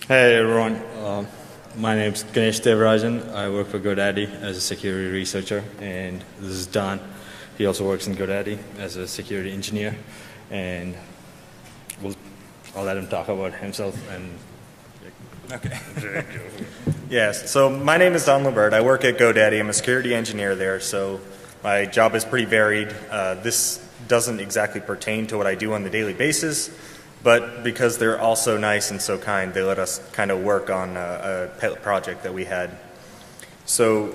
Hey everyone, my name's Ganesh Devarajan. I work for GoDaddy as a security researcher, and this is Don. He also works in GoDaddy as a security engineer, and I'll let him talk about himself. And Okay. Yes, so my name is Don LeBert. I work at GoDaddy. I'm a security engineer there, so my job is pretty varied. This doesn't exactly pertain to what I do on the daily basis, but because they're also nice and so kind, they let us kind of work on a pet project that we had. So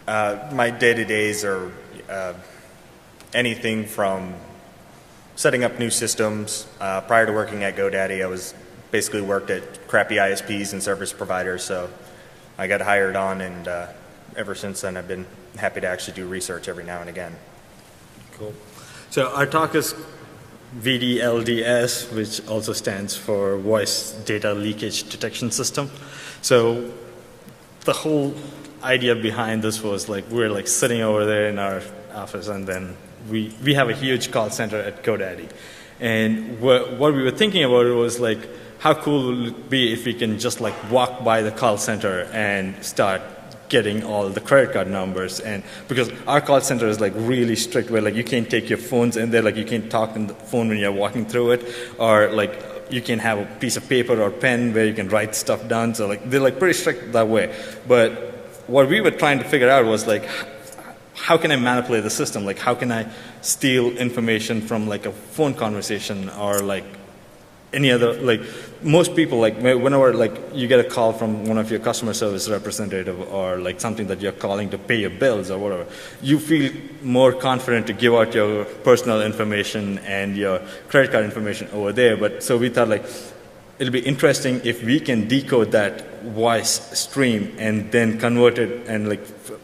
my day-to-days are anything from setting up new systems. Prior to working at GoDaddy, I was basically worked at crappy ISPs and service providers, so I got hired on, and ever since then I've been happy to actually do research every now and again. cool. So our talk is VDLDS, which also stands for Voice Data Leakage Detection System. So the whole idea behind this was we're sitting over there in our office, and then we have a huge call center at GoDaddy. And what we were thinking about it was how cool would it be if we can just walk by the call center and start getting all the credit card numbers. And because our call center is really strict, where you can't take your phones in there, you can't talk on the phone when you're walking through it, or you can have a piece of paper or pen where you can write stuff down. So they're pretty strict that way. But what we were trying to figure out was how can I manipulate the system? How can I steal information from a phone conversation, or any other, most people, whenever you get a call from one of your customer service representative, or something that you're calling to pay your bills or whatever, you feel more confident to give out your personal information and your credit card information over there. But so we thought it'll be interesting if we can decode that voice stream and then convert it and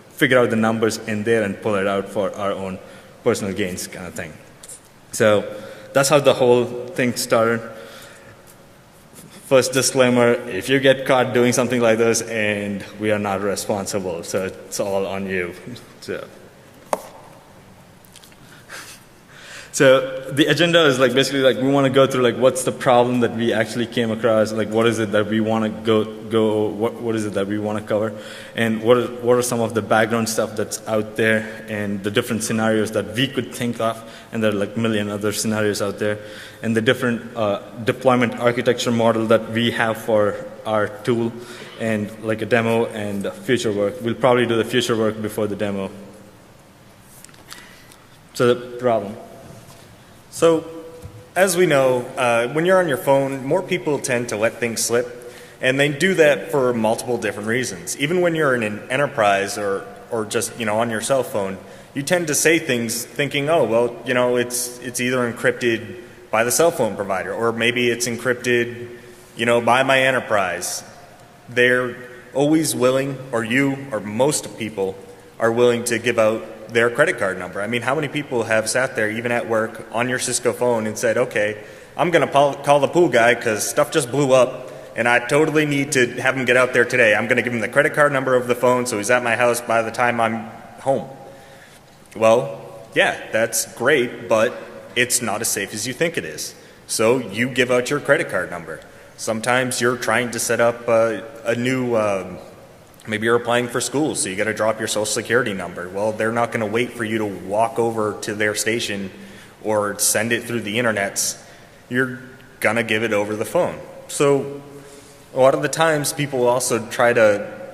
figure out the numbers in there and pull it out for our own personal gains kind of thing. So that's how the whole thing started. First disclaimer, if you get caught doing something like this, and we are not responsible, so it's all on you. So the agenda is basically we want to go through what's the problem that we actually came across, what is it that we want to what is it that we want to cover, and what are some of the background stuff that's out there, and the different scenarios that we could think of, and there are a million other scenarios out there, and the different deployment architecture model that we have for our tool, and a demo and future work. We'll probably do the future work before the demo. So the problem. So, as we know, when you're on your phone, more people tend to let things slip, and they do that for multiple different reasons. Even when you're in an enterprise or just on your cell phone, you tend to say things thinking, oh well, it's either encrypted by the cell phone provider, or maybe it's encrypted, by my enterprise. They're always willing, or you or most people are willing to give out their credit card number. I mean, how many people have sat there, even at work, on your Cisco phone and said, okay, I'm going to call the pool guy because stuff just blew up, and I totally need to have him get out there today. I'm going to give him the credit card number over the phone so he's at my house by the time I'm home. Well, yeah, that's great, but it's not as safe as you think it is. So you give out your credit card number. Sometimes you're trying to set up a new maybe you're applying for school, so you got to drop your social security number. Well, they're not going to wait for you to walk over to their station or send it through the internets. You're going to give it over the phone. So a lot of the times people also try to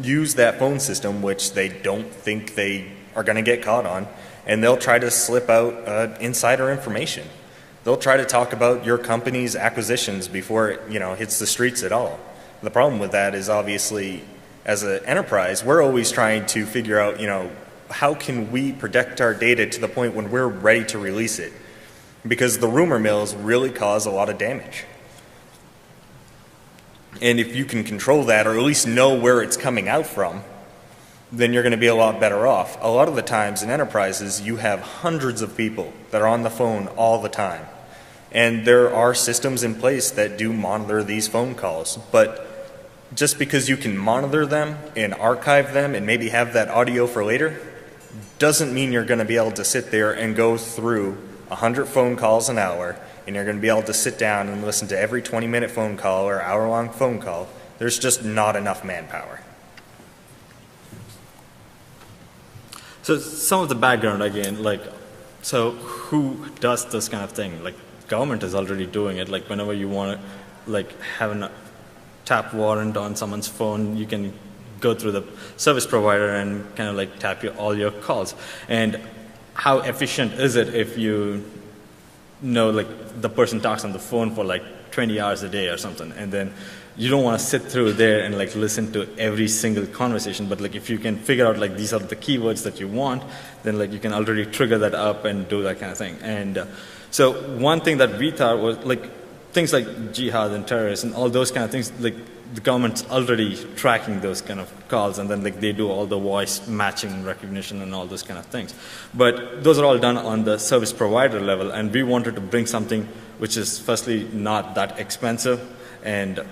use that phone system, which they don't think they are going to get caught on, and they'll try to slip out insider information. They'll try to talk about your company's acquisitions before it hits the streets at all. The problem with that is obviously, as an enterprise, we're always trying to figure out, how can we protect our data to the point when we're ready to release it? Because the rumor mills really cause a lot of damage. And if you can control that, or at least know where it's coming out from, then you're going to be a lot better off. A lot of the times in enterprises, you have hundreds of people that are on the phone all the time. And there are systems in place that do monitor these phone calls. But just because you can monitor them and archive them and maybe have that audio for later, doesn't mean you're going to be able to sit there and go through 100 phone calls an hour and you're going to be able to sit down and listen to every 20-minute phone call or hour-long phone call, there's just not enough manpower. So some of the background again, like, so who does this kind of thing? Like, government is already doing it. Like, whenever you want to, like, have a tap warrant on someone's phone, you can go through the service provider and kind of like tap all your calls. And how efficient is it if you know, like, the person talks on the phone for like 20 hours a day or something, and then you don't want to sit through there and like listen to every single conversation, but like if you can figure out like these are the keywords that you want, then like you can already trigger that up and do that kind of thing. And so one thing that we thought was like things like jihad and terrorists and all those kind of things, like the government's already tracking those kind of calls, and then like they do all the voice matching recognition and all those kind of things. But those are all done on the service provider level, and we wanted to bring something which is firstly not that expensive, and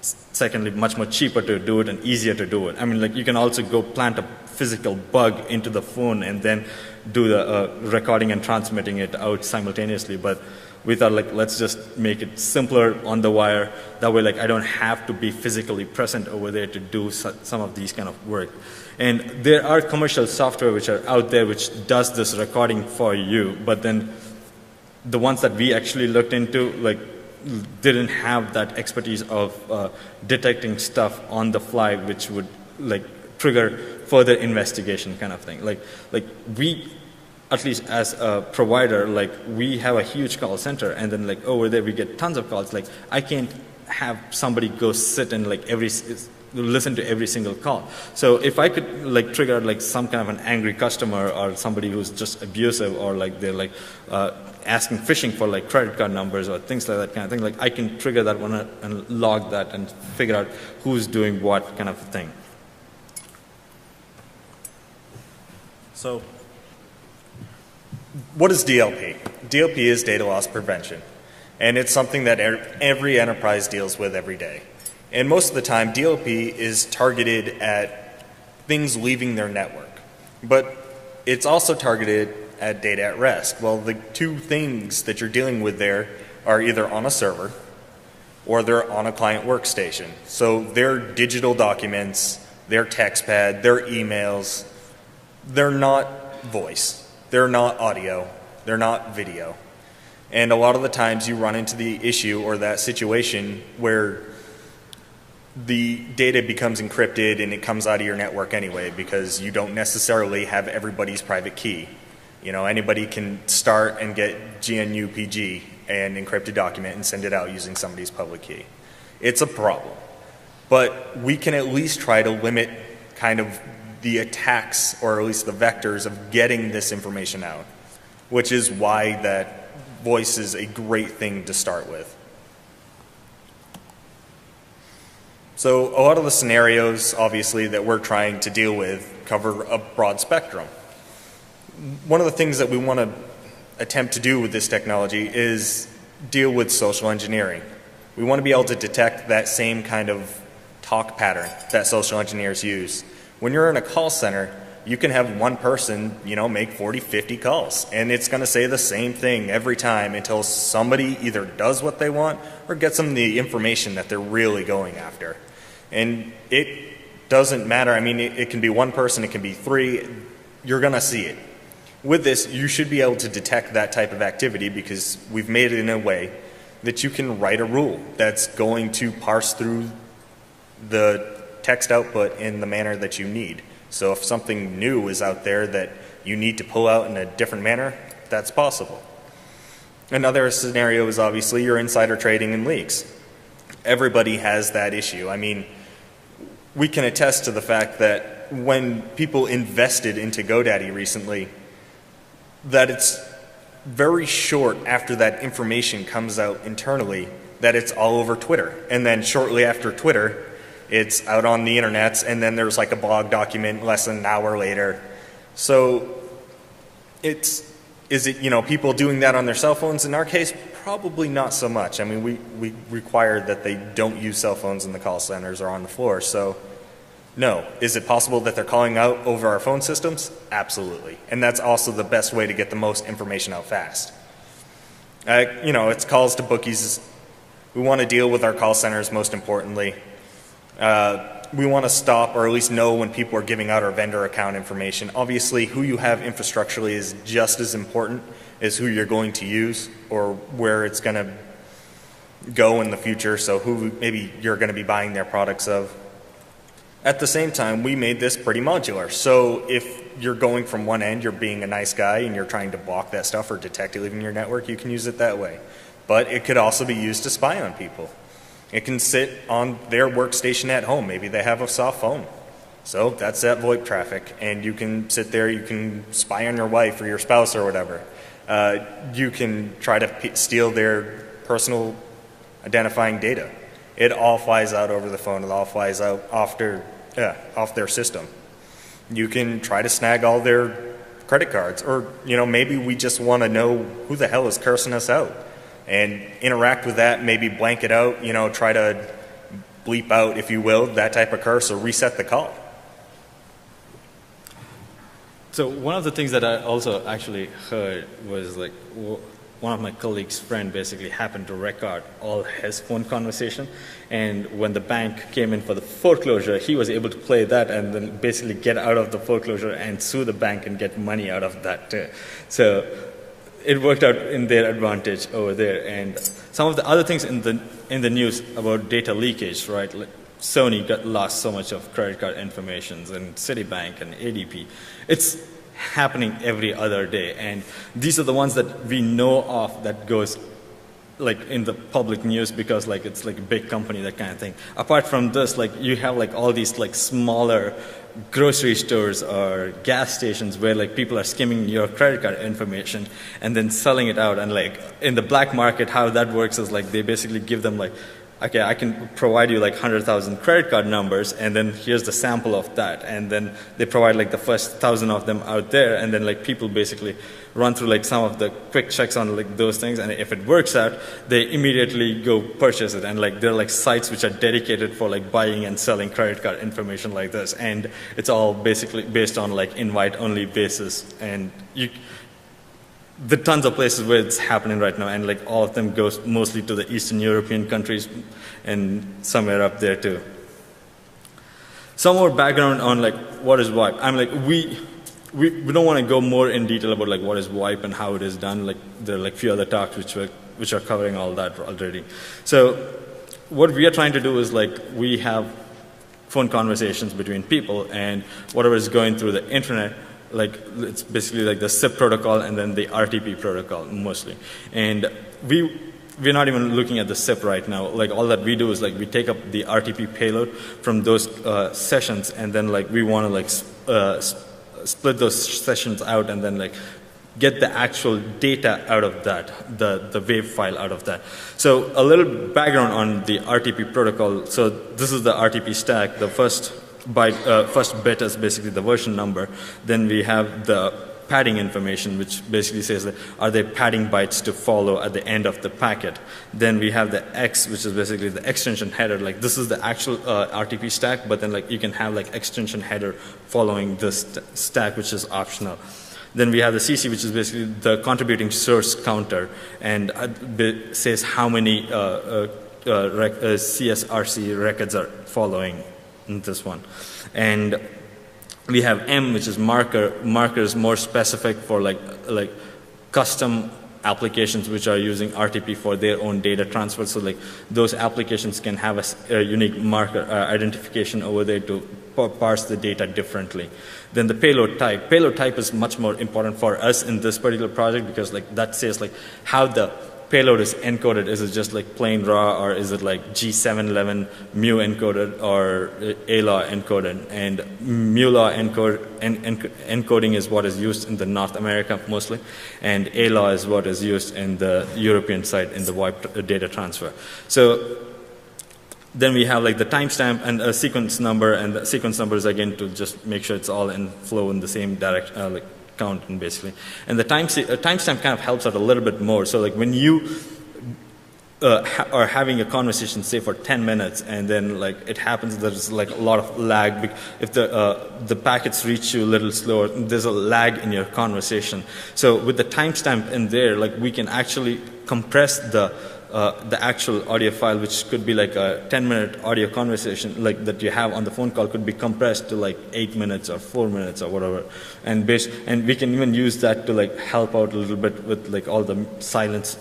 secondly much more cheaper to do it and easier to do it. I mean, like you can also go plant a physical bug into the phone and then do the recording and transmitting it out simultaneously, but we thought like let's just make it simpler on the wire. That way like I don't have to be physically present over there to do some of these kind of work. And there are commercial software which are out there which does this recording for you, but then the ones that we actually looked into like didn't have that expertise of detecting stuff on the fly which would like trigger further investigation kind of thing. Like we, at least as a provider, like we have a huge call center, and then like over there we get tons of calls. Like I can't have somebody go sit and like listen to every single call. So if I could like trigger like some kind of an angry customer or somebody who's just abusive, or like they're like asking phishing for like credit card numbers or things like that kind of thing, like I can trigger that one and log that and figure out who's doing what kind of thing. So what is DLP? DLP is data loss prevention, and it's something that every enterprise deals with every day. And most of the time, DLP is targeted at things leaving their network, but it's also targeted at data at rest. Well, the two things that you're dealing with there are either on a server or they're on a client workstation. So their digital documents, their text pad, their emails, they're not voice. They're not audio, they're not video. And a lot of the times you run into the issue or that situation where the data becomes encrypted and it comes out of your network anyway because you don't necessarily have everybody's private key. You know, anybody can start and get GNU-PG and encrypt a document and send it out using somebody's public key. It's a problem. But we can at least try to limit kind of the attacks, or at least the vectors of getting this information out, which is why that voice is a great thing to start with. So a lot of the scenarios, obviously, that we're trying to deal with cover a broad spectrum. One of the things that we want to attempt to do with this technology is deal with social engineering. We want to be able to detect that same kind of talk pattern that social engineers use. When you're in a call center, you can have one person, you know, make 40, 50 calls, and it's going to say the same thing every time until somebody either does what they want or gets them the information that they're really going after. And it doesn't matter. I mean, it can be one person, it can be three. You're going to see it. With this, you should be able to detect that type of activity because we've made it in a way that you can write a rule that's going to parse through the text output in the manner that you need. So if something new is out there that you need to pull out in a different manner, that's possible. Another scenario is obviously your insider trading and leaks. Everybody has that issue. I mean, we can attest to the fact that when people invested into GoDaddy recently, that it's very short after that information comes out internally that it's all over Twitter. And then shortly after Twitter, it's out on the internet, and then there's like a blog document less than an hour later. So is it, you know, people doing that on their cell phones? In our case, probably not so much. I mean, we require that they don't use cell phones in the call centers or on the floor. So no. Is it possible that they're calling out over our phone systems? Absolutely. And that's also the best way to get the most information out fast. It's calls to bookies. We want to deal with our call centers most importantly. We want to stop or at least know when people are giving out our vendor account information. Obviously, who you have infrastructurally is just as important as who you're going to use or where it's going to go in the future, so who maybe you're going to be buying their products of. At the same time, we made this pretty modular. So if you're going from one end, you're being a nice guy and you're trying to block that stuff or detect it leaving your network, you can use it that way. But it could also be used to spy on people. It can sit on their workstation at home. Maybe they have a soft phone. So that's that VoIP traffic. And you can sit there, you can spy on your wife or your spouse or whatever. You can try to steal their personal identifying data. It all flies out over the phone. It all flies out off their system. You can try to snag all their credit cards. Or, maybe we just want to know who the hell is cursing us out. And interact with that, maybe blank it out, try to bleep out, if you will, that type of curse or reset the call. So one of the things that I also actually heard was like one of my colleagues' friend basically happened to record all his phone conversation, and when the bank came in for the foreclosure, he was able to play that and then basically get out of the foreclosure and sue the bank and get money out of that too. So it worked out in their advantage over there. And some of the other things in the news about data leakage, right? Like Sony lost so much of credit card information, and Citibank and ADP. It's happening every other day, and these are the ones that we know of that goes like in the public news because like it's like a big company, that kind of thing. Apart from this, like you have like all these like smaller grocery stores or gas stations where like people are skimming your credit card information and then selling it out. And like in the black market, how that works is like they basically give them like, okay, I can provide you like 100,000 credit card numbers, and then here's the sample of that. And then they provide like the first 1,000 of them out there, and then like people basically run through like some of the quick checks on like those things, and if it works out, they immediately go purchase it. And like there are like sites which are dedicated for like buying and selling credit card information like this, and it's all basically based on like invite-only basis. And the tons of places where it's happening right now, and like all of them goes mostly to the Eastern European countries and somewhere up there too. Some more background on like what is WIPE. I'm like we don't want to go more in detail about like what is WIPE and how it is done. Like there are like few other talks which are covering all that already. So what we are trying to do is like we have phone conversations between people, and whatever is going through the internet, like it's basically like the SIP protocol and then the RTP protocol mostly. And we're not even looking at the SIP right now. Like all that we do is like we take up the RTP payload from those sessions, and then like we want to like split those sessions out and then like get the actual data out of that, the wave file out of that. So a little background on the RTP protocol. So this is the RTP stack. The first bit is basically the version number. Then we have the padding information, which basically says that are there padding bytes to follow at the end of the packet. Then we have the X, which is basically the extension header. Like this is the actual RTP stack, but then like you can have like extension header following this stack, which is optional. Then we have the CC, which is basically the contributing source counter, and says how many CSRC records are following in this one. And we have M, which is marker. Marker is more specific for like custom applications which are using RTP for their own data transfer. So like those applications can have a unique marker identification over there to parse the data differently. Then the payload type. Payload type is much more important for us in this particular project because like that says like how the payload is encoded. Is it just like plain raw, or is it like G711 mu encoded or ALAW encoded? And mu-law encoding is what is used in the North America mostly, and ALAW is what is used in the European side in the WIPE data transfer. So then we have like the timestamp and a sequence number, and the sequence number is again to just make sure it's all in flow in the same direction, like counting basically. And the timestamp kind of helps out a little bit more. So like when you are having a conversation, say for 10 minutes, and then like it happens there's like a lot of lag. If the packets reach you a little slower, there's a lag in your conversation. So with the timestamp in there, like we can actually compress the actual audio file, which could be like a 10-minute audio conversation like that you have on the phone call, could be compressed to like 8 minutes or 4 minutes or whatever, and we can even use that to like help out a little bit with like all the silence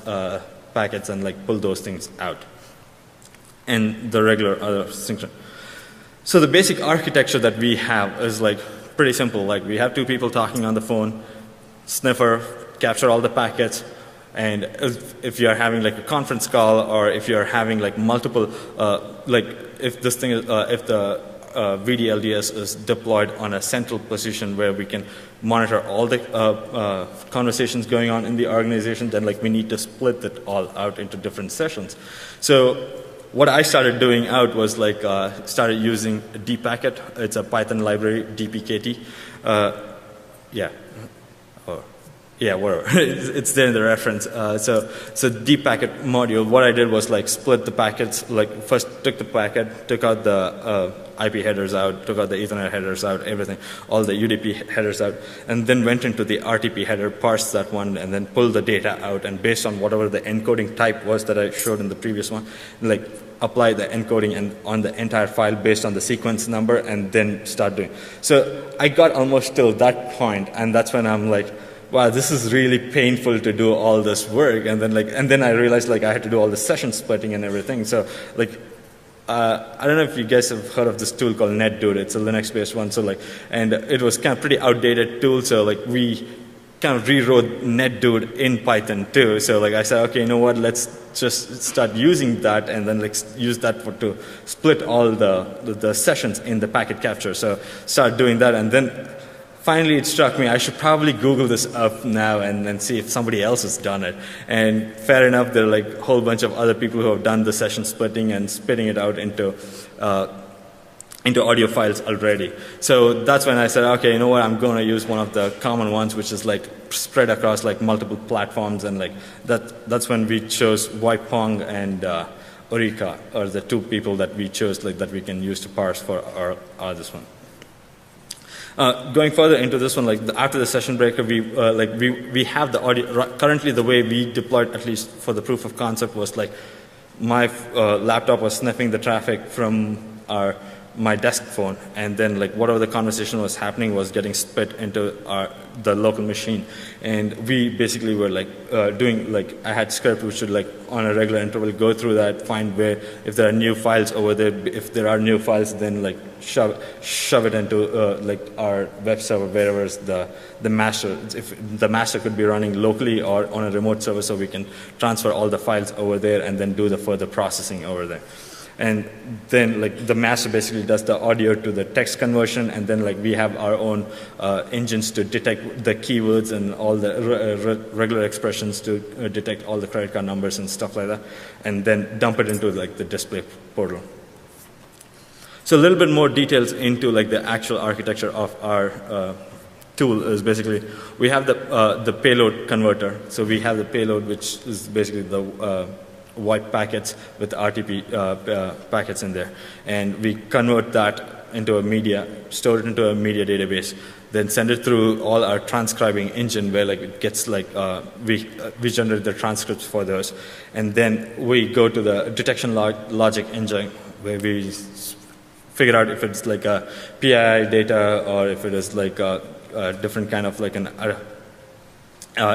packets and like pull those things out, and the regular other synchron. So the basic architecture that we have is like pretty simple. Like we have two people talking on the phone, sniffer, capture all the packets, and if you're having like a conference call, or if you're having like multiple, like if this thing is, if the VDLDS is deployed on a central position where we can monitor all the conversations going on in the organization, then like we need to split it all out into different sessions. So what I started doing out was like started using dpacket. It's a Python library, dpkt. Yeah. Yeah, whatever. It's there in the reference. So dpacket module, what I did was like split the packets, like first took the packet, took out the IP headers out, took out the Ethernet headers out, everything, all the UDP headers out, and then went into the RTP header, parsed that one, and then pulled the data out, and based on whatever the encoding type was that I showed in the previous one, like apply the encoding and on the entire file based on the sequence number, and then start doing. So I got almost till that point, and that's when I'm like, wow, this is really painful to do all this work. And then I realized like I had to do all the session splitting and everything. So like, I don't know if you guys have heard of this tool called NetDude. It's a Linux-based one. So like, and it was kind of pretty outdated tool. So like we kind of rewrote NetDude in Python too. So like I said, okay, you know what? Let's just start using that, and then like use that to split all the sessions in the packet capture. So start doing that, and then finally, it struck me, I should probably Google this up now and see if somebody else has done it. And fair enough, there are like a whole bunch of other people who have done the session splitting and spitting it out into audio files already. So that's when I said, okay, you know what, I'm going to use one of the common ones, which is like spread across like multiple platforms. And like that's when we chose Waipong and Orica are the two people that we chose like that we can use to parse for this one. Going further into this one, like after the session breaker, we have the audio. Currently, the way we deployed, at least for the proof of concept, was like my laptop was sniffing the traffic from my desk phone, and then like whatever the conversation was happening was getting spit into the local machine, and we basically were like doing like I had script which should like on a regular interval go through that, find where if there are new files over there, if there are new files, then like shove it into like our web server wherever is the master. If the master could be running locally or on a remote server, so we can transfer all the files over there and then do the further processing over there. And then like the master basically does the audio to the text conversion, and then like we have our own engines to detect the keywords and all the regular expressions to detect all the credit card numbers and stuff like that, and then dump it into like the display portal. So a little bit more details into like the actual architecture of our tool is basically we have the payload converter. So we have the payload, which is basically the white packets with RTP packets in there, and we convert that into a media, store it into a media database, then send it through all our transcribing engine where like it gets like we generate the transcripts for those, and then we go to the detection logic engine where we figure out if it's like a PII data or if it is like a different kind of like an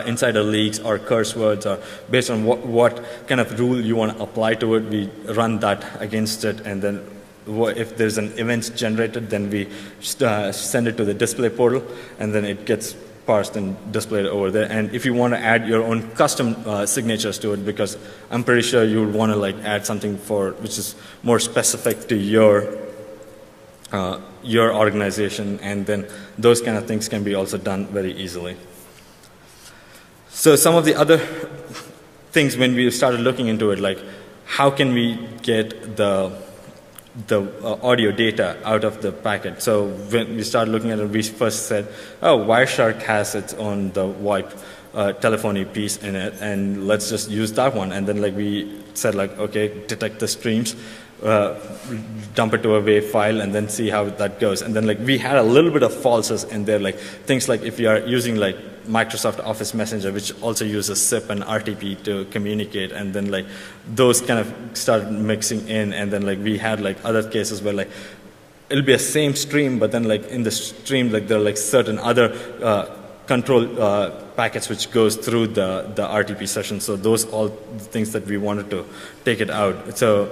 insider leaks or curse words, or based on what kind of rule you want to apply to it, we run that against it, and then if there's an event generated, then we send it to the display portal, and then it gets parsed and displayed over there. And if you want to add your own custom signatures to it, because I'm pretty sure you would want to like add something which is more specific to your organization, and then those kind of things can be also done very easily. So some of the other things when we started looking into it, like how can we get the audio data out of the packet? So when we started looking at it, we first said, oh, Wireshark has its own the VoIP telephony piece in it, and let's just use that one. And then like we said like, okay, detect the streams, dump it to a WAV file, and then see how that goes. And then like we had a little bit of falses in there, like things like if you are using like Microsoft Office Messenger, which also uses SIP and RTP to communicate, and then like those kind of started mixing in, and then like we had like other cases where like it'll be a same stream, but then like in the stream like there are like certain other control packets which goes through the RTP session. So those all the things that we wanted to take it out. So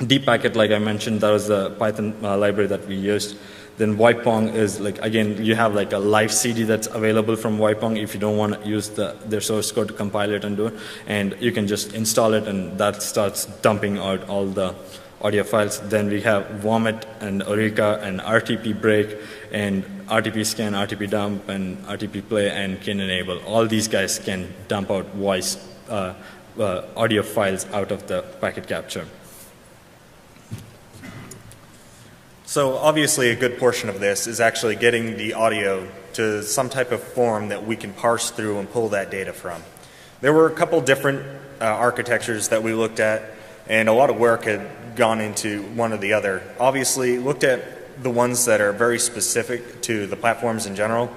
deep packet, like I mentioned, that was the Python library that we used. Then Wipong is like, again, you have like a live CD that's available from Wipong if you don't want to use their source code to compile it and do it. And you can just install it, and that starts dumping out all the audio files. Then we have Vomit and Eureka and RTP Break and RTP Scan, RTP Dump, and RTP Play and Can Enable. All these guys can dump out voice audio files out of the packet capture. So obviously a good portion of this is actually getting the audio to some type of form that we can parse through and pull that data from. There were a couple different architectures that we looked at, and a lot of work had gone into one or the other. Obviously looked at the ones that are very specific to the platforms in general.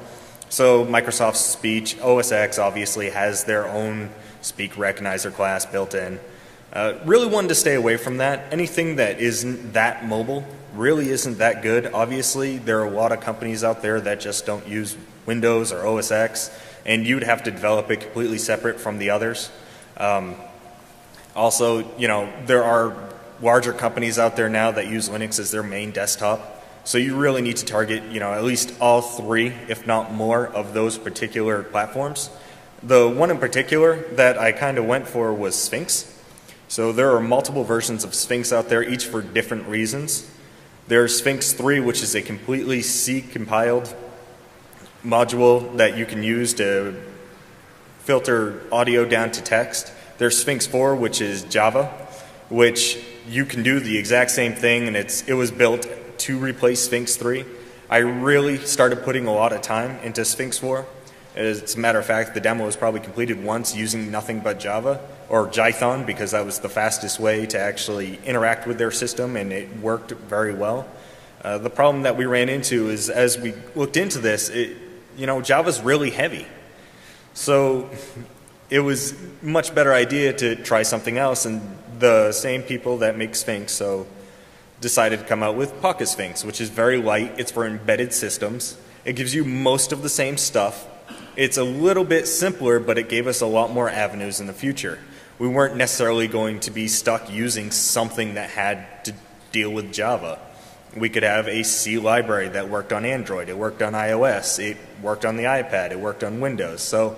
So Microsoft's Speech, OS X obviously has their own speak recognizer class built in. Really wanted to stay away from that. Anything that isn't that mobile really isn't that good. Obviously, there are a lot of companies out there that just don't use Windows or OS X, and you'd have to develop it completely separate from the others. Also, you know, there are larger companies out there now that use Linux as their main desktop, so you really need to target, you know, at least all three, if not more, of those particular platforms. The one in particular that I kind of went for was Sphinx. So there are multiple versions of Sphinx out there, each for different reasons. There's Sphinx 3, which is a completely C-compiled module that you can use to filter audio down to text. There's Sphinx 4, which is Java, which you can do the exact same thing, and it was built to replace Sphinx 3. I really started putting a lot of time into Sphinx 4. As a matter of fact, the demo was probably completed once using nothing but Java, or Jython, because that was the fastest way to actually interact with their system, and it worked very well. The problem that we ran into is, as we looked into this, you know, Java's really heavy. So it was a much better idea to try something else, and the same people that make Sphinx decided to come out with Pocket Sphinx, which is very light. It's for embedded systems. It gives you most of the same stuff. It's a little bit simpler, but it gave us a lot more avenues in the future. We weren't necessarily going to be stuck using something that had to deal with Java. We could have a C library that worked on Android, it worked on iOS, it worked on the iPad, it worked on Windows. So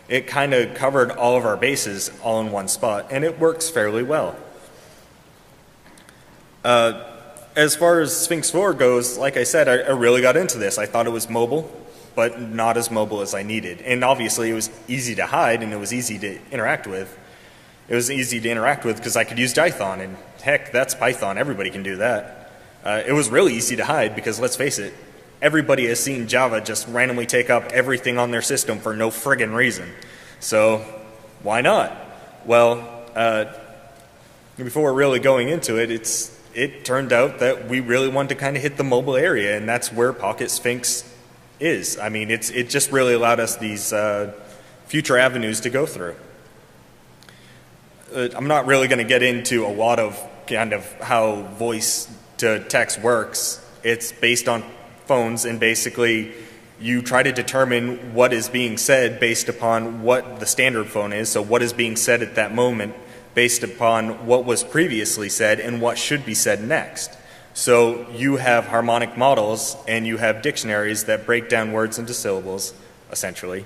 it kind of covered all of our bases all in one spot, and it works fairly well. As far as Sphinx 4 goes, like I said, I really got into this. I thought it was mobile, but not as mobile as I needed. And obviously it was easy to hide, and it was easy to interact with. It was easy to interact with because I could use Jython, and heck, that's Python. Everybody can do that. It was really easy to hide because, let's face it, everybody has seen Java just randomly take up everything on their system for no friggin' reason. So why not? Well, before really going into it, it turned out that we really wanted to kind of hit the mobile area, and that's where Pocket Sphinx is. I mean, it just really allowed us these future avenues to go through. I'm not really going to get into a lot of kind of how voice to text works. It's based on phones, and basically you try to determine what is being said based upon what the standard phone is, so what is being said at that moment based upon what was previously said and what should be said next. So you have harmonic models and you have dictionaries that break down words into syllables, essentially,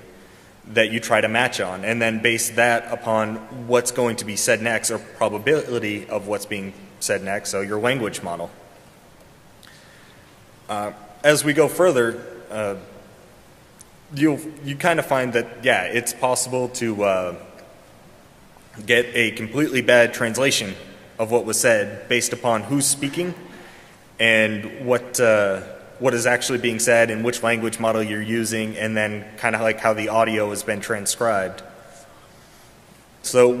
that you try to match on, and then base that upon what's going to be said next, or probability of what's being said next, so your language model. As we go further, you kind of find that, yeah, it's possible to get a completely bad translation of what was said based upon who's speaking and what is actually being said and which language model you're using, and then kind of like how the audio has been transcribed. So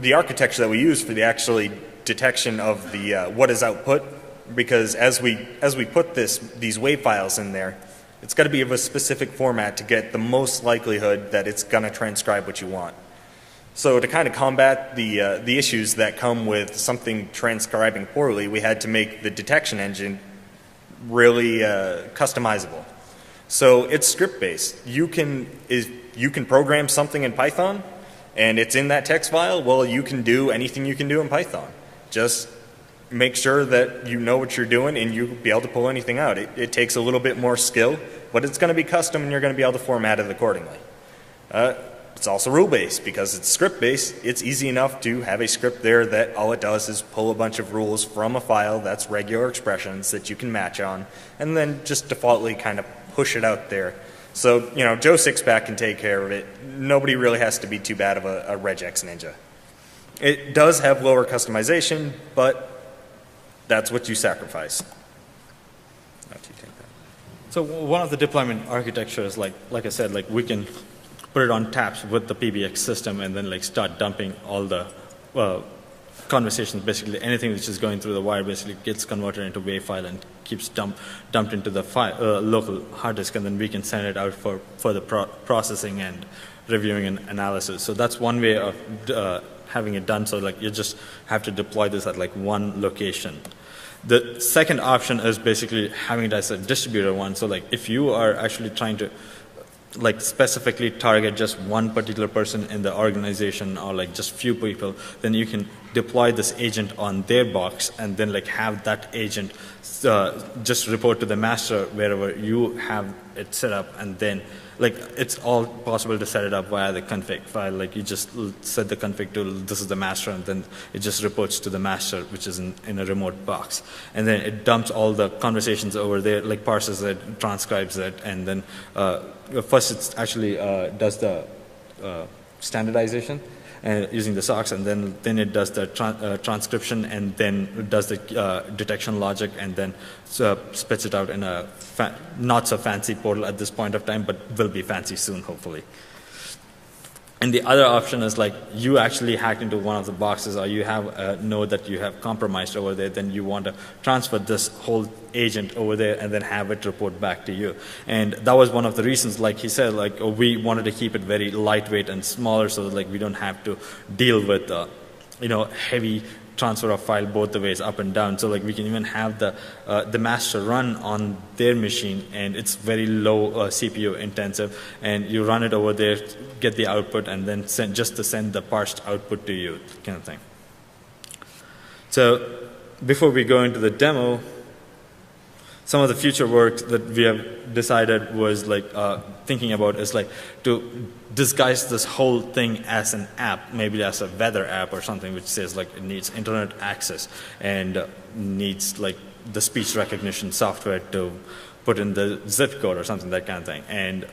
the architecture that we use for the actually detection of the what is output, because as we put these WAV files in there, It's got to be of a specific format to get the most likelihood that it's going to transcribe what you want. So to kind of combat the issues that come with something transcribing poorly, we had to make the detection engine really customizable. So it's script-based. You can program something in Python, and it's in that text file. Well, you can do anything you can do in Python. Just make sure that you know what you're doing and you'll be able to pull anything out. It takes a little bit more skill, but it's going to be custom and you're going to be able to format it accordingly. It's also rule-based because it's script-based. It's easy enough to have a script there that all it does is pull a bunch of rules from a file that's regular expressions that you can match on and then just defaultly kind of push it out there. So, you know, Joe Sixpack can take care of it. Nobody really has to be too bad of a regex ninja. It does have lower customization, but that's what you sacrifice. So one of the deployment architectures, like I said, like we can put it on taps with the PBX system and then like start dumping all the conversations. Basically, anything which is going through the wire basically gets converted into WAV file and keeps dumped into the local hard disk, and then we can send it out for further processing and reviewing and analysis. So that's one way of having it done. So like you just have to deploy this at like one location. The second option is basically having it as a distributor one. So like if you are actually trying to like specifically target just one particular person in the organization or like just few people, then you can deploy this agent on their box and then like have that agent just report to the master wherever you have it set up, and then like it's all possible to set it up via the config file. Like you just set the config to this is the master, and then it just reports to the master, which is in a remote box. And then it dumps all the conversations over there, like parses it, transcribes it, and then first it actually does the standardization and using the SOCs, and then it does the transcription, and then it does the detection logic, and then spits it out in a not so fancy portal at this point of time, but will be fancy soon, hopefully. And the other option is like you actually hacked into one of the boxes, or you have a node that you have compromised over there, then you want to transfer this whole agent over there and then have it report back to you. And that was one of the reasons, like he said, like we wanted to keep it very lightweight and smaller so that like we don't have to deal with heavy transfer of file both the ways, up and down. So like we can even have the master run on their machine, and it's very low CPU intensive, and you run it over there, get the output, and then send the parsed output to you, kind of thing. So before we go into the demo, some of the future work that we have decided was like thinking about is like to disguise this whole thing as an app, maybe as a weather app or something, which says like it needs internet access and needs like the speech recognition software to put in the zip code or something, that kind of thing, and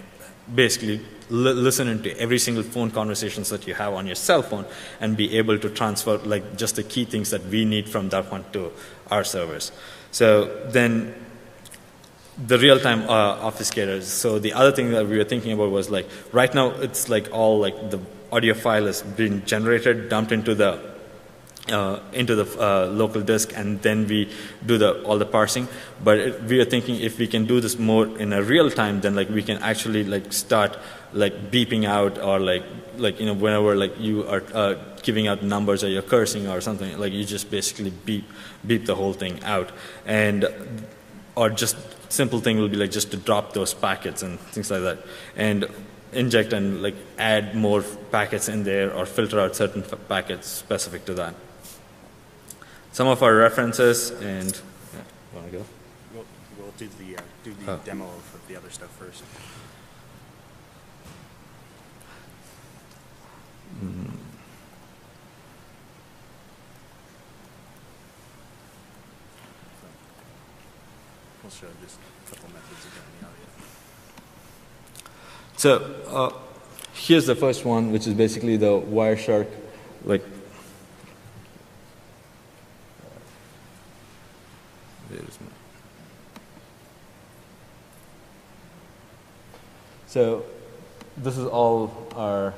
basically listen into every single phone conversations that you have on your cell phone and be able to transfer like just the key things that we need from that one to our servers. So then the real-time obfuscators. So the other thing that we were thinking about was like right now it's like all like the audio file is being generated, dumped into the local disk, and then we do all the parsing. But we are thinking if we can do this more in a real time, then like we can actually like start like beeping out, or like whenever like you are giving out numbers or you're cursing or something, like you just basically beep the whole thing out, and or just simple thing will be like just to drop those packets and things like that, and inject and like add more packets in there or filter out certain packets specific to that. Some of our references, and yeah, you want to go? We'll do the demo of the other stuff first. We'll show just a couple methods again in the audio. So here's the first one, which is basically the Wireshark, like so this is all our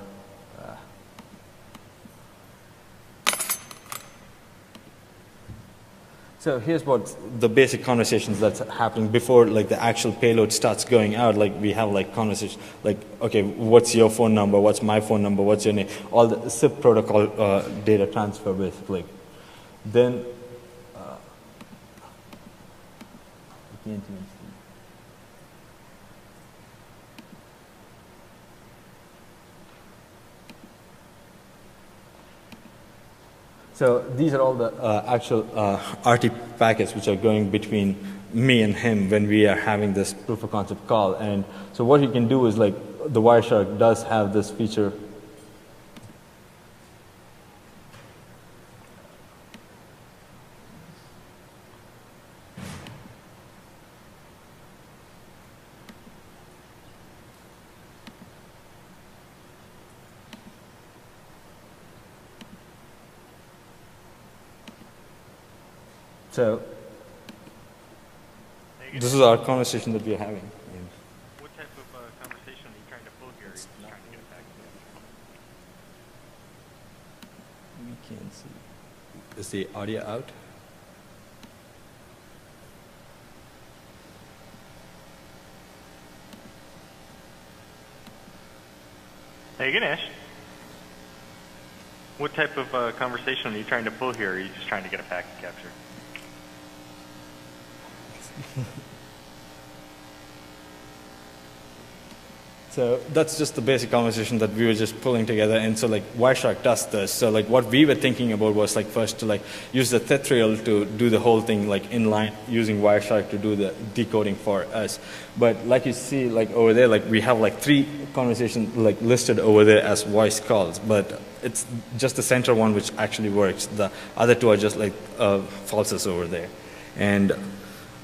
So here's what the basic conversations that's happening before like the actual payload starts going out. Like we have like conversations like, okay, what's your phone number? What's my phone number? What's your name? All the SIP protocol data transfer basically. Then so these are all the actual RT packets which are going between me and him when we are having this proof of concept call. And so what you can do is like the Wireshark does have this feature. So this is our conversation that we are having. What type of conversation are you trying to pull here? Are you just trying to get it back? We can't see. Is the audio out? Hey, Ganesh. What type of conversation are you trying to pull here? Or are you just trying to get a packet capture? So that's just the basic conversation that we were just pulling together. And so like Wireshark does this. So like what we were thinking about was like first to like use the Tethril to do the whole thing like inline using Wireshark to do the decoding for us. But like you see like over there, like we have like 3 conversations like listed over there as voice calls, but it's just the center one which actually works. The other 2 are just like falses over there. And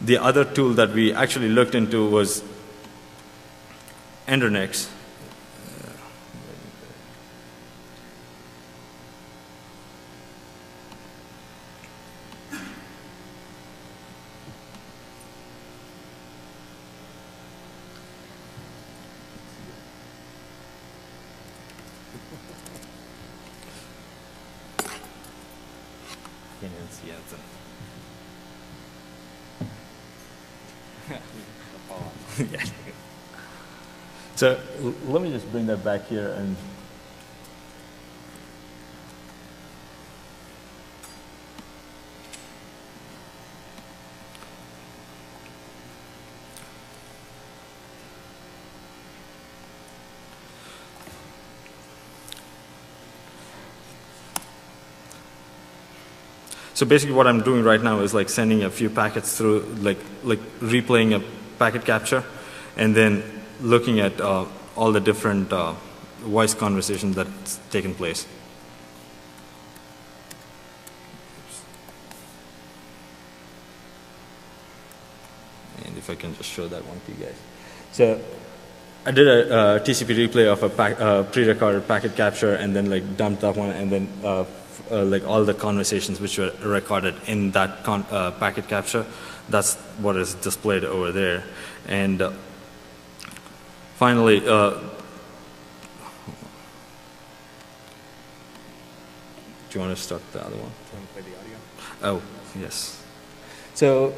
the other tool that we actually looked into was Endernix. Yeah. So let me just bring that back here and so basically what I'm doing right now is like sending a few packets through like replaying a packet capture and then looking at all the different voice conversations that's taken place. And if I can just show that one to you guys. So I did a TCP replay of a pre-recorded packet capture and then like dumped that one and then like all the conversations which were recorded in that packet capture. That's what is displayed over there. And finally, do you want to start the other one? Do you want to play the audio? Oh, yes. So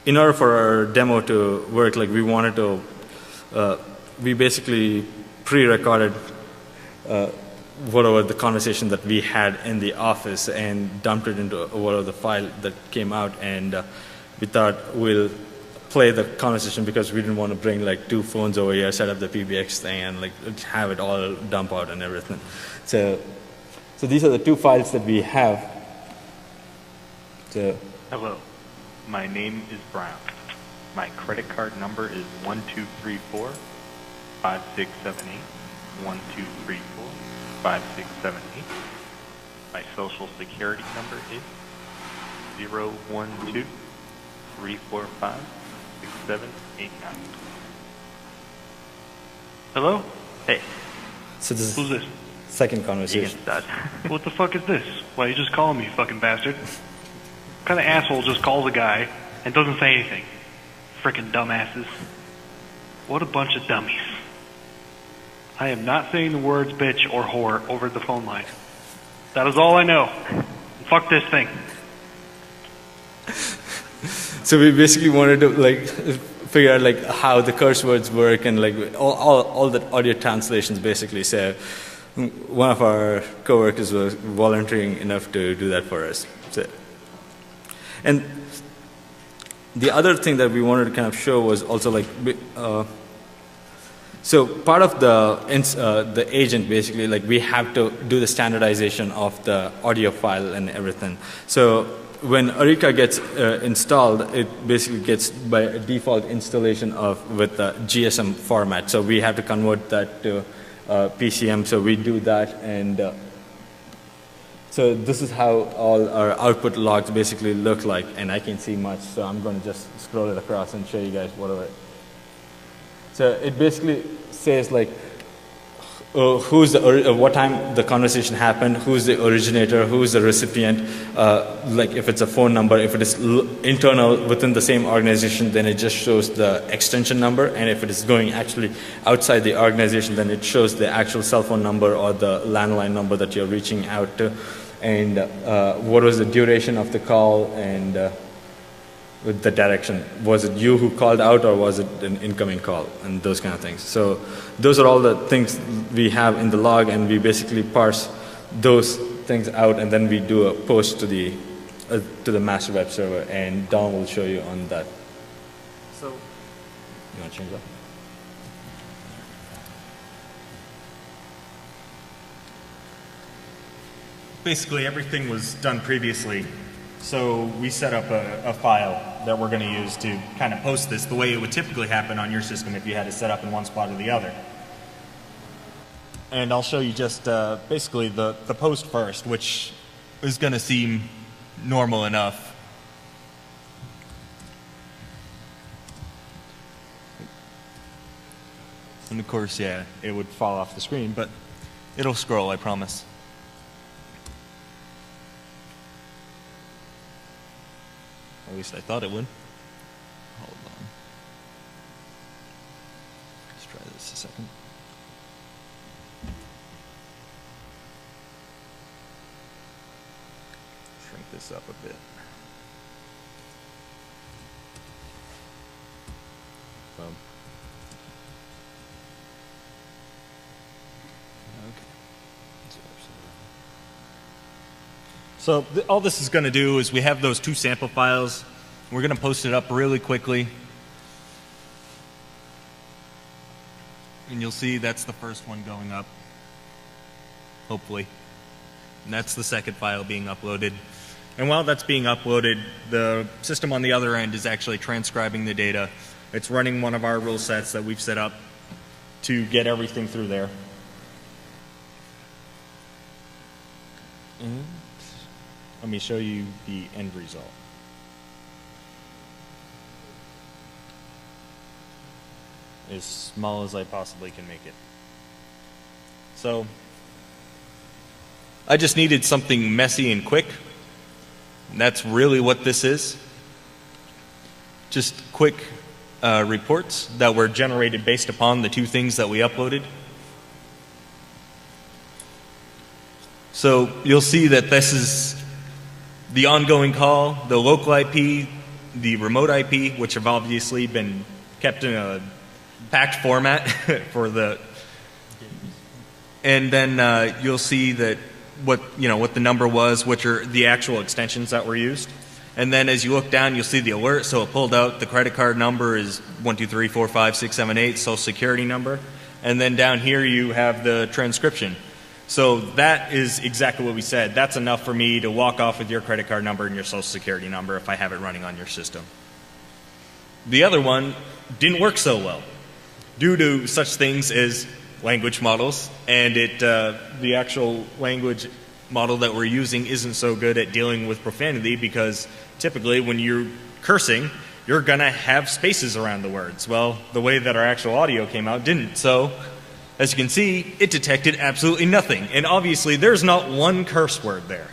in order for our demo to work, like we wanted to, we basically pre-recorded whatever the conversation that we had in the office and dumped it into whatever the file that came out, and we thought we'll play the conversation because we didn't want to bring like 2 phones over here, set up the PBX thing, and like have it all dump out and everything. So these are the 2 files that we have. So hello, my name is Brown. My credit card number is 1234 5678 1234 5678. My social security number is 012 345 6789. Hello? Hey. So this Who's this? is second You conversation. can start. What the fuck is this? Why are you just calling me, you fucking bastard? What kind of asshole just calls a guy and doesn't say anything? Frickin' dumbasses. What a bunch of dummies. I am not saying the words bitch or whore over the phone line. That is all I know. Fuck this thing. So we basically wanted to like figure out like how the curse words work and like all the audio translations basically. So one of our coworkers was volunteering enough to do that for us. So, and the other thing that we wanted to kind of show was also like, so part of the agent basically, like we have to do the standardization of the audio file and everything. So when Eureka gets installed, it basically gets by default installation with the GSM format. So we have to convert that to PCM. So we do that, and so this is how all our output logs basically look like. And I can't see much, so I'm going to just scroll it across and show you guys whatever. So it basically says like who's what time the conversation happened, who's the originator, who's the recipient, like if it's a phone number, if it is internal within the same organization, then it just shows the extension number, and if it is going actually outside the organization, then it shows the actual cell phone number or the landline number that you're reaching out to, and what was the duration of the call, and with the direction. Was it you who called out, or was it an incoming call, and those kind of things. So those are all the things we have in the log, and we basically parse those things out, and then we do a post to the master web server, and Don will show you on that. So you want to change that? Basically, everything was done previously. So we set up a file that we're going to use to kind of post this the way it would typically happen on your system if you had it set up in one spot or the other. And I'll show you just basically the post first, which is going to seem normal enough. And of course, yeah, it would fall off the screen, but it'll scroll, I promise. At least I thought it would. Hold on. Let's try this a second. Shrink this up a bit. Boom. So all this is going to do is we have those two sample files. We're going to post it up really quickly. And you'll see that's the first one going up, hopefully. And that's the second file being uploaded. And while that's being uploaded, the system on the other end is actually transcribing the data. It's running one of our rule sets that we've set up to get everything through there. And let me show you the end result. As small as I possibly can make it. So I just needed something messy and quick. And that's really what this is. Just quick reports that were generated based upon the two things that we uploaded. So you'll see that this is the ongoing call, the local IP, the remote IP, which have obviously been kept in a packed format for the, and then you'll see that what the number was, which are the actual extensions that were used. And then as you look down, you'll see the alert. So it pulled out the credit card number is 123456778, social security number, and then down here you have the transcription. So that is exactly what we said. That's enough for me to walk off with your credit card number and your social security number if I have it running on your system. The other one didn't work so well due to such things as language models, and the actual language model that we're using isn't so good at dealing with profanity, because typically when you're cursing, you're going to have spaces around the words. Well, the way that our actual audio came out didn't. So as you can see, it detected absolutely nothing. And obviously, there's not one curse word there.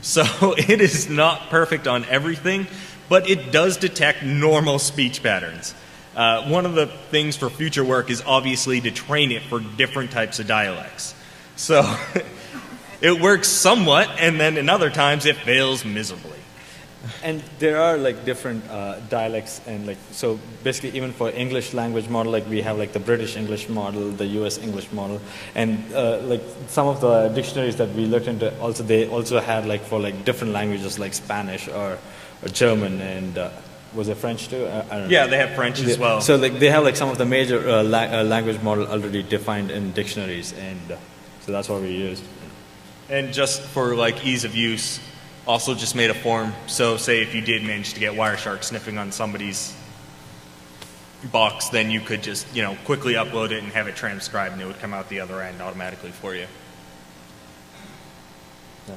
So it is not perfect on everything, but it does detect normal speech patterns. One of the things for future work is obviously to train it for different types of dialects. So It works somewhat, and then in other times it fails miserably. And there are like different dialects, and like so basically even for English language model, like we have like the British English model, the US English model, and like some of the dictionaries that we looked into also, they also had like for like different languages like Spanish or German, and was it French too? I don't know. Yeah, they have French as well. So like they have like some of the major language model already defined in dictionaries, and so that's what we used. And just for like ease of use, also just made a form. So say if you did manage to get Wireshark sniffing on somebody's box, then you could just, you know, quickly upload it and have it transcribed, and it would come out the other end automatically for you. Yeah.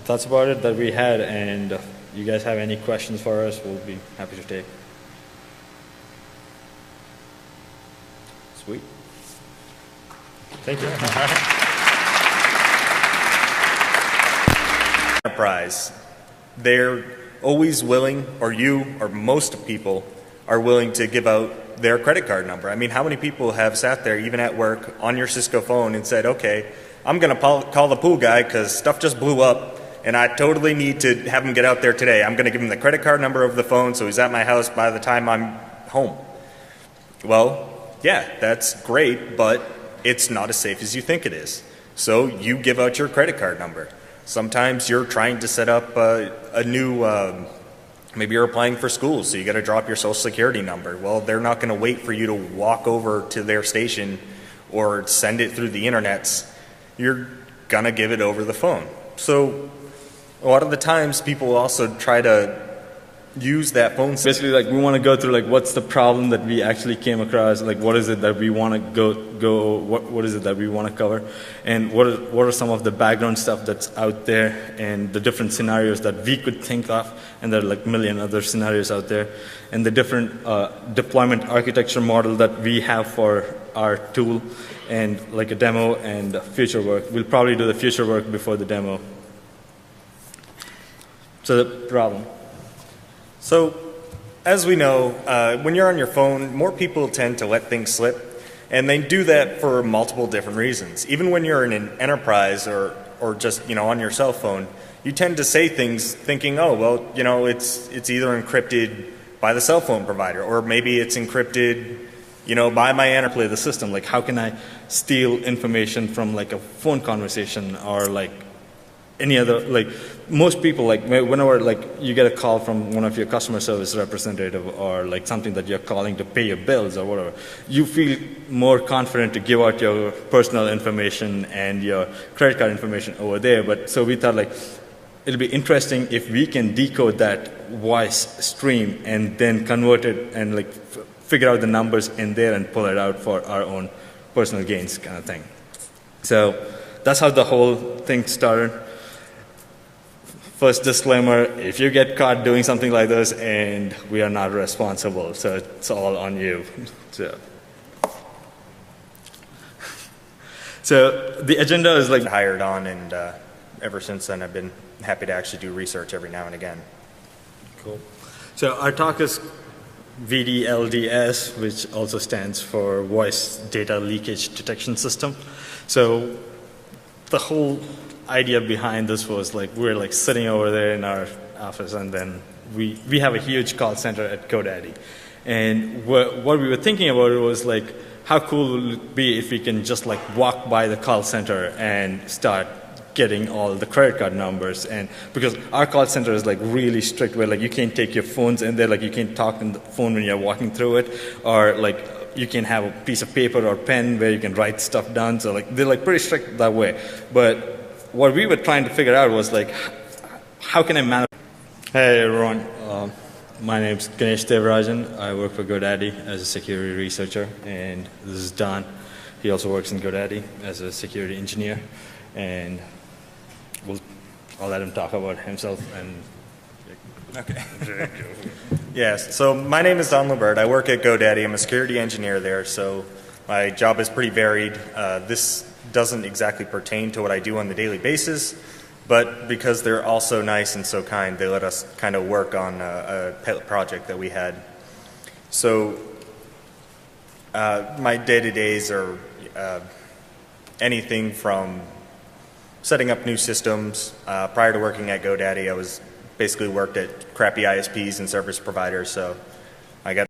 That's about it that we had, and you guys have any questions for us, we'll be happy to take. Sweet. Thank you. Enterprise, they're always willing, or you, or most people, are willing to give out their credit card number. I mean, how many people have sat there, even at work, on your Cisco phone and said, okay, I'm going to call the pool guy because stuff just blew up, and I totally need to have him get out there today. I'm going to give him the credit card number over the phone so he's at my house by the time I'm home. Well, yeah, that's great, but it's not as safe as you think it is. So you give out your credit card number. Sometimes you're trying to set up a new, maybe you're applying for school, so you got to drop your social security number. Well, they're not going to wait for you to walk over to their station or send it through the internets. You're going to give it over the phone. So a lot of the times people also try to use that phone system. Basically, like we want to go through like what's the problem that we actually came across, like what is it that we want to what is it that we want to cover, and what are some of the background stuff that's out there, and the different scenarios that we could think of, and there are like a million other scenarios out there, and the different deployment architecture model that we have for our tool, and like a demo and future work. We'll probably do the future work before the demo. So the problem. So, as we know, when you're on your phone, more people tend to let things slip, and they do that for multiple different reasons. Even when you're in an enterprise or just, you know, on your cell phone, you tend to say things thinking, oh, well, you know, it's either encrypted by the cell phone provider, or maybe it's encrypted, you know, by my enterprise. The system, like how can I steal information from like a phone conversation, or like any other, like most people, like whenever like you get a call from one of your customer service representative, or like something that you're calling to pay your bills or whatever, you feel more confident to give out your personal information and your credit card information over there. But so we thought like it'll be interesting if we can decode that voice stream and then convert it and like figure out the numbers in there and pull it out for our own personal gains kind of thing. So that's how the whole thing started. First disclaimer, if you get caught doing something like this, and we are not responsible, so it's all on you. So the agenda is like Hired on, and ever since then I've been happy to actually do research every now and again. Cool. So our talk is VDLDS, which also stands for Voice Data Leakage Detection System. So the whole idea behind this was like we're like sitting over there in our office, and then we have a huge call center at GoDaddy, and what we were thinking about it was like how cool would it be if we can just like walk by the call center and start getting all the credit card numbers. And because our call center is like really strict, where like you can't take your phones in there, like you can't talk on the phone when you're walking through it, or like you can have a piece of paper or pen where you can write stuff down. So like they're like pretty strict that way. But what we were trying to figure out was like, how can I manage? Hey everyone, my name's Ganesh Devarajan. I work for GoDaddy as a security researcher, and this is Don. He also works in GoDaddy as a security engineer, and I'll let him talk about himself. And okay. Yes, so my name is Don LeBert. I work at GoDaddy. I'm a security engineer there, so my job is pretty varied. This doesn't exactly pertain to what I do on the daily basis, but because they're all so nice and so kind, they let us kind of work on a pet project that we had. So my day-to-days are anything from setting up new systems. Prior to working at GoDaddy, I was basically worked at crappy ISPs and service providers, so I got